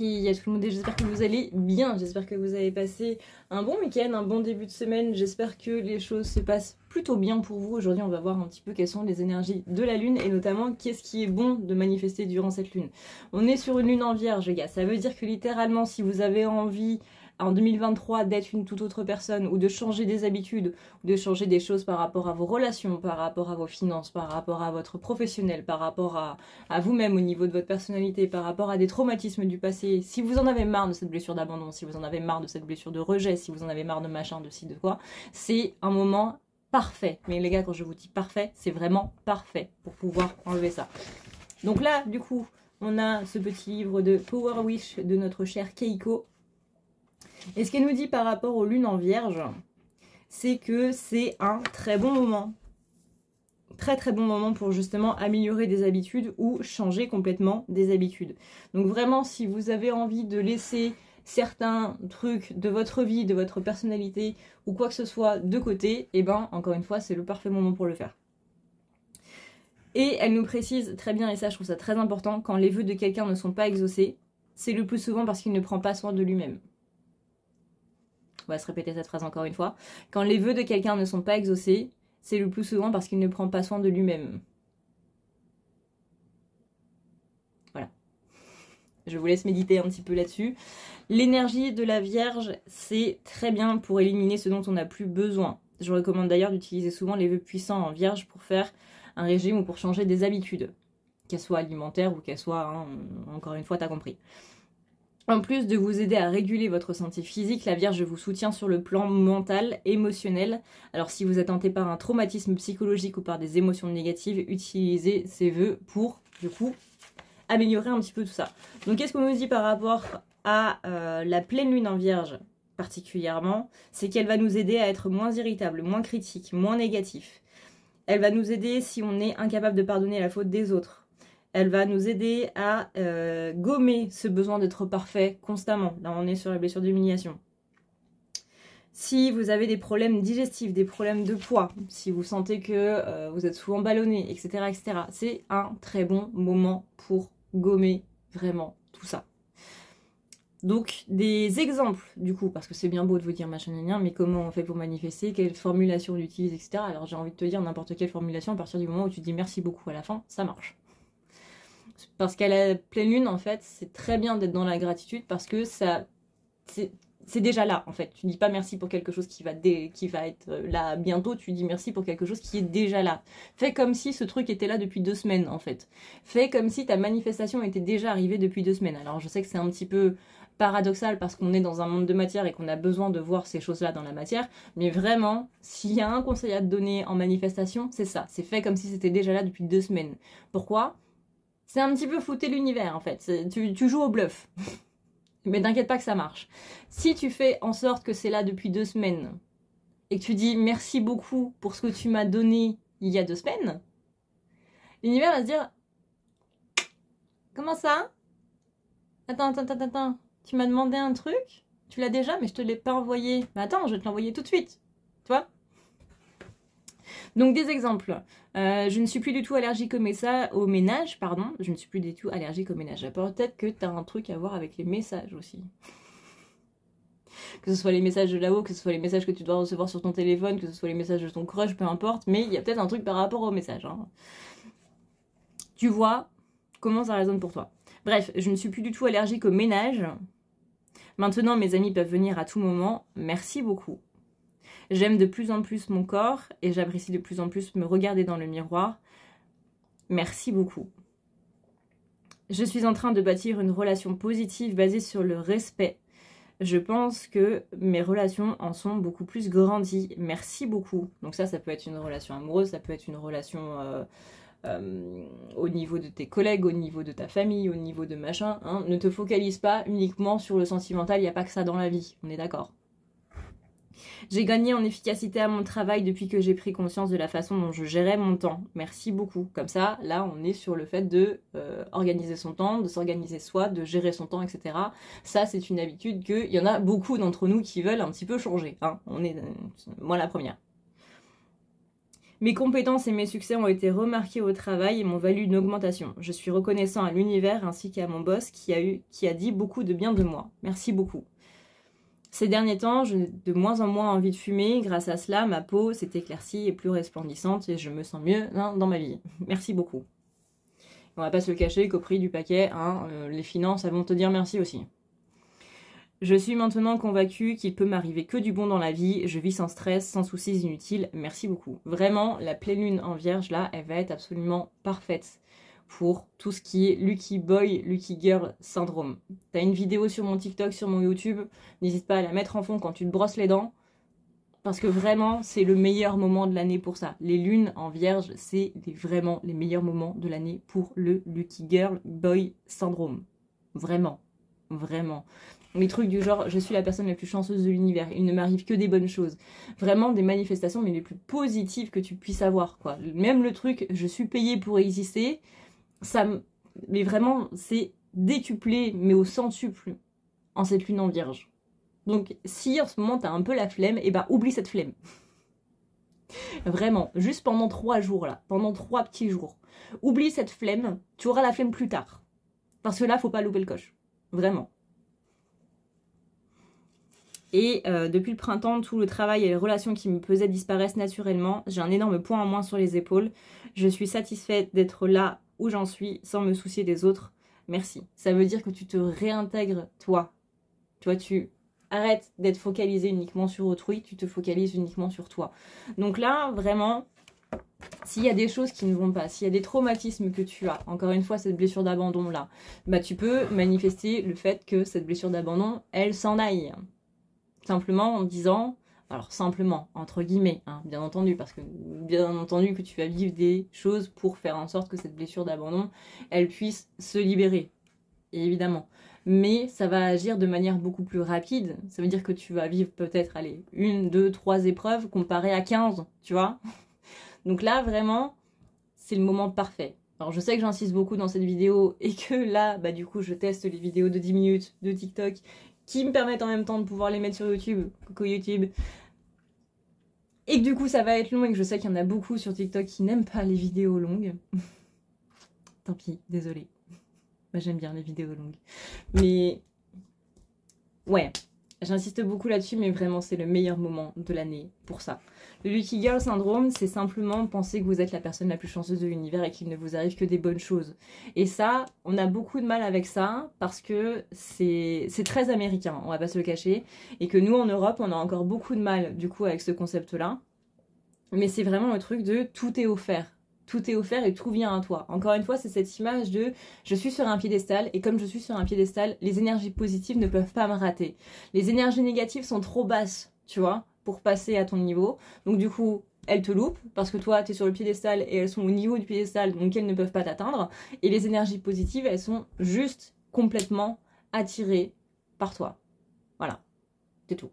Il y a tout le monde et j'espère que vous allez bien, j'espère que vous avez passé un bon week-end, un bon début de semaine, j'espère que les choses se passent plutôt bien pour vous. Aujourd'hui on va voir un petit peu quelles sont les énergies de la lune et notamment qu'est-ce qui est bon de manifester durant cette lune. On est sur une lune en vierge les gars, ça veut dire que littéralement si vous avez envie en 2023 d'être une toute autre personne ou de changer des habitudes, ou de changer des choses par rapport à vos relations, par rapport à vos finances, par rapport à votre professionnel, par rapport à vous-même au niveau de votre personnalité, par rapport à des traumatismes du passé, si vous en avez marre de cette blessure d'abandon, si vous en avez marre de cette blessure de rejet, si vous en avez marre de machin, de ci, de quoi, c'est un moment parfait. Mais les gars, quand je vous dis parfait, c'est vraiment parfait pour pouvoir enlever ça. Donc là, du coup, on a ce petit livre de Power Wish de notre chère Keiko. Et ce qu'elle nous dit par rapport aux lunes en vierge, c'est que c'est un très bon moment. Très très bon moment pour justement améliorer des habitudes ou changer complètement des habitudes. Donc vraiment, si vous avez envie de laisser certains trucs de votre vie, de votre personnalité ou quoi que ce soit de côté, et ben encore une fois, c'est le parfait moment pour le faire. Et elle nous précise très bien, et ça je trouve ça très important, quand les vœux de quelqu'un ne sont pas exaucés, c'est le plus souvent parce qu'il ne prend pas soin de lui-même. On va se répéter cette phrase encore une fois. Quand les vœux de quelqu'un ne sont pas exaucés, c'est le plus souvent parce qu'il ne prend pas soin de lui-même. Voilà. Je vous laisse méditer un petit peu là-dessus. L'énergie de la Vierge, c'est très bien pour éliminer ce dont on n'a plus besoin. Je recommande d'ailleurs d'utiliser souvent les vœux puissants en Vierge pour faire un régime ou pour changer des habitudes. Qu'elles soient alimentaires ou qu'elles soient, encore une fois, t'as compris. En plus de vous aider à réguler votre santé physique, la Vierge vous soutient sur le plan mental, émotionnel. Alors si vous êtes hanté par un traumatisme psychologique ou par des émotions négatives, utilisez ces vœux pour, du coup, améliorer un petit peu tout ça. Donc qu'est-ce qu'on nous dit par rapport à la pleine lune en Vierge particulièrement? C'est qu'elle va nous aider à être moins irritable, moins critique, moins négatif. Elle va nous aider si on est incapable de pardonner la faute des autres. Elle va nous aider à gommer ce besoin d'être parfait constamment. Là, on est sur la blessure d'humiliation. Si vous avez des problèmes digestifs, des problèmes de poids, si vous sentez que vous êtes souvent ballonné, etc., etc., c'est un très bon moment pour gommer vraiment tout ça. Donc, des exemples, du coup, parce que c'est bien beau de vous dire machin, mais comment on fait pour manifester, quelle formulation on utilise, etc. Alors, j'ai envie de te dire n'importe quelle formulation, à partir du moment où tu dis merci beaucoup à la fin, ça marche. Parce qu'à la pleine lune, en fait, c'est très bien d'être dans la gratitude parce que ça, c'est déjà là, en fait. Tu dis pas merci pour quelque chose qui va être là bientôt, tu dis merci pour quelque chose qui est déjà là. Fais comme si ce truc était là depuis 2 semaines, en fait. Fais comme si ta manifestation était déjà arrivée depuis 2 semaines. Alors, je sais que c'est un petit peu paradoxal parce qu'on est dans un monde de matière et qu'on a besoin de voir ces choses-là dans la matière, mais vraiment, s'il y a un conseil à te donner en manifestation, c'est ça. C'est fait comme si c'était déjà là depuis 2 semaines. Pourquoi ? C'est un petit peu flouter l'univers en fait, tu joues au bluff. Mais t'inquiète pas que ça marche. Si tu fais en sorte que c'est là depuis 2 semaines et que tu dis merci beaucoup pour ce que tu m'as donné il y a 2 semaines, l'univers va se dire comment ça? Attends, tu m'as demandé un truc? Tu l'as déjà mais je te l'ai pas envoyé. Mais attends, je vais te l'envoyer tout de suite. Tu vois? Donc des exemples. Je ne suis plus du tout allergique au ménage, pardon. Je ne suis plus du tout allergique au ménage. Peut-être que tu as un truc à voir avec les messages aussi. Que ce soit les messages de là-haut, que ce soit les messages que tu dois recevoir sur ton téléphone, que ce soit les messages de ton crush, peu importe. Mais il y a peut-être un truc par rapport aux messages. Hein. Tu vois comment ça résonne pour toi. Bref, je ne suis plus du tout allergique au ménage. Maintenant, mes amis peuvent venir à tout moment. Merci beaucoup. J'aime de plus en plus mon corps et j'apprécie de plus en plus me regarder dans le miroir. Merci beaucoup. Je suis en train de bâtir une relation positive basée sur le respect. Je pense que mes relations en sont beaucoup plus grandies. Merci beaucoup. Donc ça peut être une relation amoureuse, ça peut être une relation au niveau de tes collègues, au niveau de ta famille, au niveau de machin. Hein. Ne te focalise pas uniquement sur le sentimental, il n'y a pas que ça dans la vie, on est d'accord. J'ai gagné en efficacité à mon travail depuis que j'ai pris conscience de la façon dont je gérais mon temps. Merci beaucoup. Comme ça, là, on est sur le fait de organiser son temps, de s'organiser soi, de gérer son temps, etc. Ça, c'est une habitude qu'il y en a beaucoup d'entre nous qui veulent un petit peu changer. Hein. Moi, la première. Mes compétences et mes succès ont été remarqués au travail et m'ont valu une augmentation. Je suis reconnaissant à l'univers ainsi qu'à mon boss qui a dit beaucoup de bien de moi. Merci beaucoup. Ces derniers temps, j'ai de moins en moins envie de fumer. Grâce à cela, ma peau s'est éclaircie et plus resplendissante et je me sens mieux dans ma vie. Merci beaucoup. On va pas se le cacher qu'au prix du paquet, les finances, elles vont te dire merci aussi. Je suis maintenant convaincue qu'il peut m'arriver que du bon dans la vie. Je vis sans stress, sans soucis inutiles. Merci beaucoup. Vraiment, la pleine lune en vierge, là, elle va être absolument parfaite pour tout ce qui est Lucky Boy, Lucky Girl syndrome. T'as une vidéo sur mon TikTok, sur mon YouTube. N'hésite pas à la mettre en fond quand tu te brosses les dents. Parce que vraiment, c'est le meilleur moment de l'année pour ça. Les lunes en vierge, c'est vraiment les meilleurs moments de l'année pour le Lucky Girl Boy syndrome. Vraiment. Vraiment. Les trucs du genre, je suis la personne la plus chanceuse de l'univers, il ne m'arrive que des bonnes choses. Vraiment des manifestations, mais les plus positives que tu puisses avoir, quoi. Même le truc, je suis payée pour exister, mais vraiment, c'est décuplé, mais au centuple, en cette lune en vierge. Donc, si en ce moment, t'as un peu la flemme, eh ben, oublie cette flemme. Vraiment, juste pendant 3 jours, là, pendant 3 petits jours. Oublie cette flemme, tu auras la flemme plus tard. Parce que là, faut pas louper le coche. Vraiment. Et depuis le printemps, tout le travail et les relations qui me pesaient disparaissent naturellement. J'ai un énorme poids en moins sur les épaules. Je suis satisfaite d'être là où j'en suis, sans me soucier des autres. Merci. Ça veut dire que tu te réintègres toi. Tu vois, tu arrêtes d'être focalisé uniquement sur autrui, tu te focalises uniquement sur toi. Donc là, vraiment, s'il y a des choses qui ne vont pas, s'il y a des traumatismes que tu as, encore une fois, cette blessure d'abandon là, bah tu peux manifester le fait que cette blessure d'abandon, elle s'en aille. Simplement en disant, alors simplement, entre guillemets, bien entendu, parce que bien entendu que tu vas vivre des choses pour faire en sorte que cette blessure d'abandon, elle puisse se libérer, évidemment. Mais ça va agir de manière beaucoup plus rapide. Ça veut dire que tu vas vivre peut-être, allez, 1, 2, 3 épreuves comparées à 15, tu vois. Donc là, vraiment, c'est le moment parfait. Alors je sais que j'insiste beaucoup dans cette vidéo et que là, bah du coup, je teste les vidéos de 10 minutes de TikTok qui me permettent en même temps de pouvoir les mettre sur YouTube, coucou YouTube. Et que du coup, ça va être long et que je sais qu'il y en a beaucoup sur TikTok qui n'aiment pas les vidéos longues. Tant pis, désolée. Moi, j'aime bien les vidéos longues. Mais ouais, j'insiste beaucoup là-dessus, mais vraiment, c'est le meilleur moment de l'année pour ça. Le Lucky Girl Syndrome, c'est simplement penser que vous êtes la personne la plus chanceuse de l'univers et qu'il ne vous arrive que des bonnes choses. Et ça, on a beaucoup de mal avec ça parce que c'est très américain, on va pas se le cacher. Et que nous, en Europe, on a encore beaucoup de mal, du coup, avec ce concept-là. Mais c'est vraiment le truc de tout est offert. Tout est offert et tout vient à toi. Encore une fois, c'est cette image de je suis sur un piédestal et comme je suis sur un piédestal, les énergies positives ne peuvent pas me rater. Les énergies négatives sont trop basses, tu vois, pour passer à ton niveau. Donc du coup, elles te loupent parce que toi, tu es sur le piédestal et elles sont au niveau du piédestal, donc elles ne peuvent pas t'atteindre. Et les énergies positives, elles sont juste complètement attirées par toi. Voilà, c'est tout.